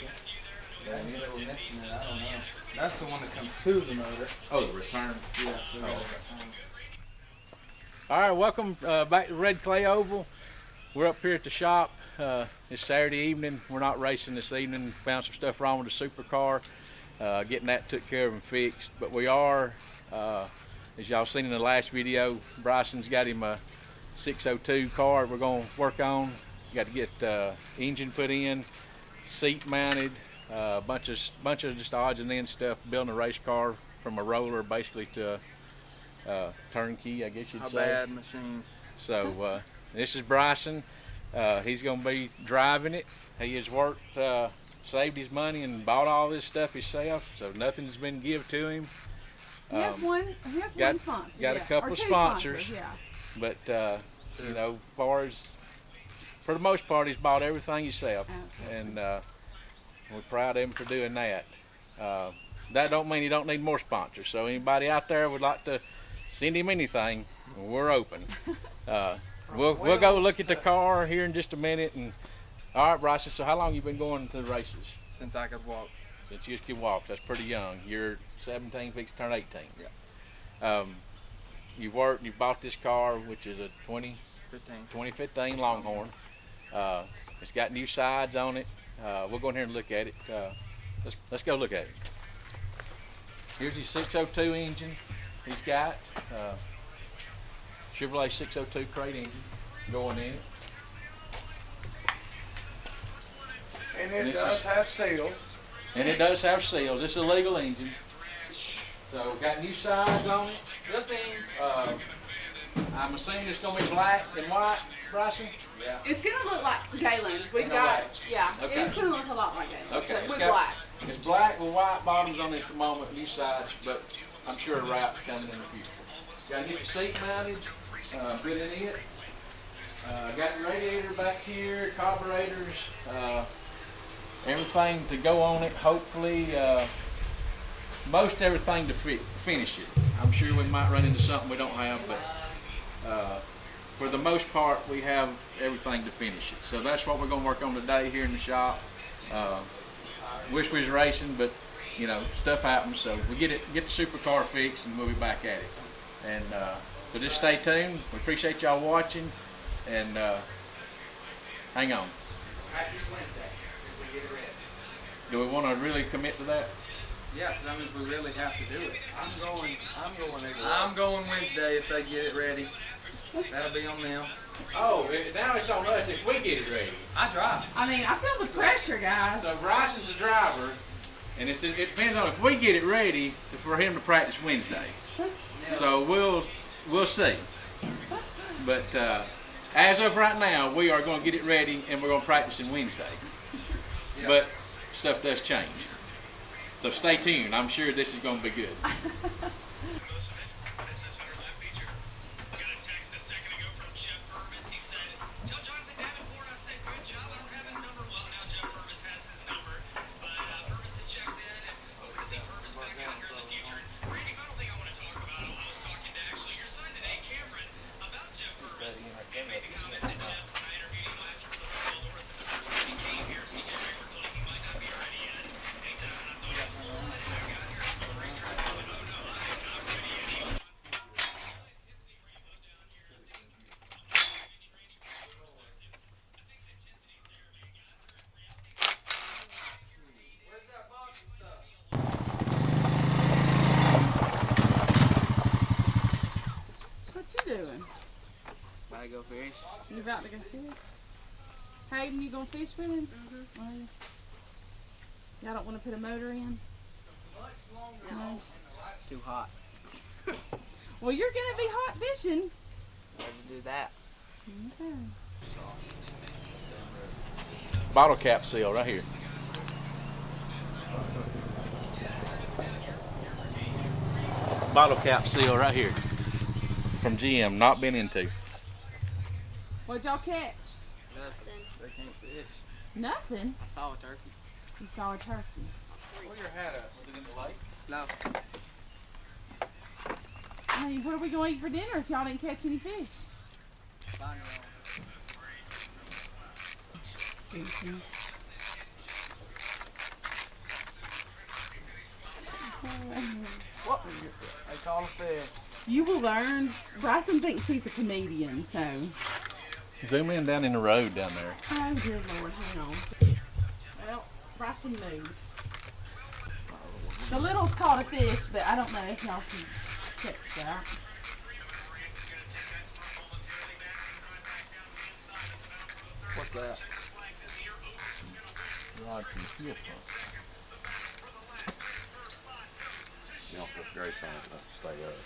Yeah, maybe we're missing it. I don't know. That's the one that comes to the motor. Oh, the return. Yeah. So All right, welcome back to Red Clay Oval. We're up here at the shop. It's Saturday evening. We're not racing this evening. Found some stuff wrong with the supercar. Getting that took care of and fixed. But we are, as y'all seen in the last video, Bryson's got him a 602 car we're going to work on. Got to get engine put in, seat mounted, bunch of just odds and ends stuff. Building a race car from a roller basically to a turnkey, I guess you'd say. a bad machine. So this is Bryson. He's going to be driving it. He has worked, saved his money and bought all this stuff himself, so nothing's been given to him. He has one sponsor. Got a couple of sponsors. Yeah. But, you know, for the most part, he's bought everything himself. Absolutely. And we're proud of him for doing that. That don't mean he don't need more sponsors. So anybody out there would like to send him anything, we're open. We'll go look at the car here in just a minute. And all right, Bryson. So how long you been going to the races? Since I could walk. Since you could walk. That's pretty young. You're 17, fixing to turn 18. Yeah. You've worked. You bought this car, which is a 2015 Longhorn. It's got new sides on it. We'll go in here and look at it. Let's go look at it. Here's his 602 engine. He's got Chevrolet 602 crate engine going in it. And it does have seals. And it does have seals. It's a legal engine. So got new sides on it. This means I'm assuming it's gonna be black and white, Bryson. yeah. It's gonna look like Galen's. We've Ain't no got, way. yeah. Okay. It's gonna look a lot like Galen's. Okay, With got- black. It's black with white bottoms on it at the moment, new sides, but I'm sure a wrap's coming in the future. Got to get the seat mounted, put in it. Got the radiator back here, carburetors, everything to go on it. Hopefully, most everything to finish it. I'm sure we might run into something we don't have, but for the most part, we have everything to finish it. So that's what we're going to work on today here in the shop. Wish we was racing, but you know, stuff happens. So we get the supercar fixed, and we'll be back at it. And so just stay tuned. We appreciate y'all watching, and hang on. Do we want to really commit to that? Yes, that means we really have to do it. I'm going Wednesday if they get it ready. That'll be on them. Oh, now it's on us if we get it ready. I drive. I mean, I feel the pressure, guys. So Bryson's the driver, and it depends on if we get it ready for him to practice Wednesday. So we'll see. But as of right now, we are going to get it ready, and we're going to practice on Wednesday. Yep. But stuff does change. So stay tuned. I'm sure this is going to be good. What you doing? About to go fish. You about to go fish? Hayden, you gonna fish with him? Mm-hmm. Y'all don't want to put a motor in? No. Too hot. Well, you're gonna be hot fishing. Why'd you do that? Okay. Bottle cap seal right here. Bottle cap seal right here. From GM, not been into. What'd y'all catch? Nothing. They can't fish. Nothing. I saw a turkey. You saw a turkey. Where your hat at? Was it in the lake? No. I mean, what are we going to eat for dinner if y'all didn't catch any fish? Find your own. fish. You will learn. Bryson thinks he's a comedian, so. Zoom in down in the road down there. Oh, dear Lord, hang on. Well, Bryson moves. The little's caught a fish, but I don't know if y'all can catch that. What's that? Rod from the fuel pump. You don't put grace on it to stay up.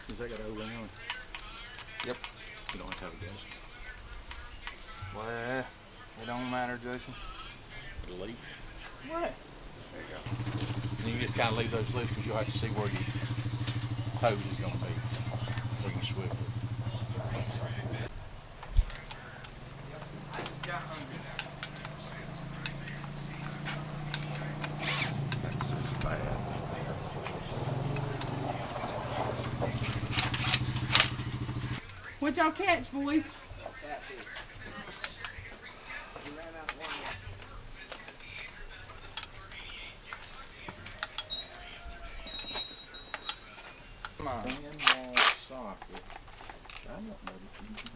Is that got O ring on? Yep. You don't have to have a gas. Well, it don't matter, Jason. It'll leak. What? There you go. And you just kind of leave those loose because you'll have to see where your hose is going to be. So you can swivel it. I just got hungry. That's just bad. What y'all catch, boys? Come on. Wall socket. I don't know that you can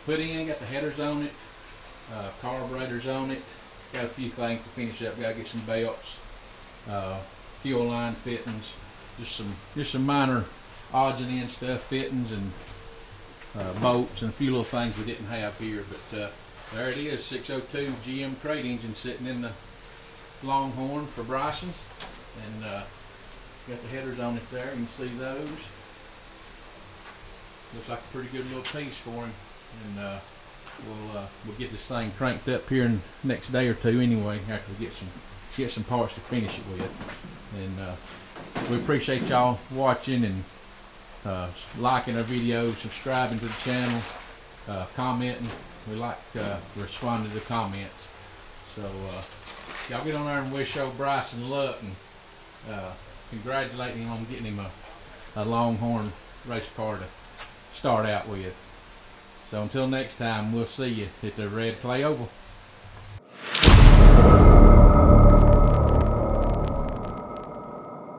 put in, got the headers on it, carburetors on it, got a few things to finish up, gotta get some belts, fuel line fittings, just some minor odds and ends stuff, fittings and bolts and a few little things we didn't have here, but there it is, 602 GM crate engine sitting in the Longhorn for Bryson, and got the headers on it there, you can see those. Looks like a pretty good little piece for him, and we'll get this thing cranked up here in the next day or two anyway, after we get some parts to finish it with. And we appreciate y'all watching and liking our videos, subscribing to the channel, commenting. We like responding to the comments. So y'all get on there and wish old Bryson luck and congratulate him on getting him a Longhorn race car to start out with. So until next time, we'll see you at the Red Clay Oval.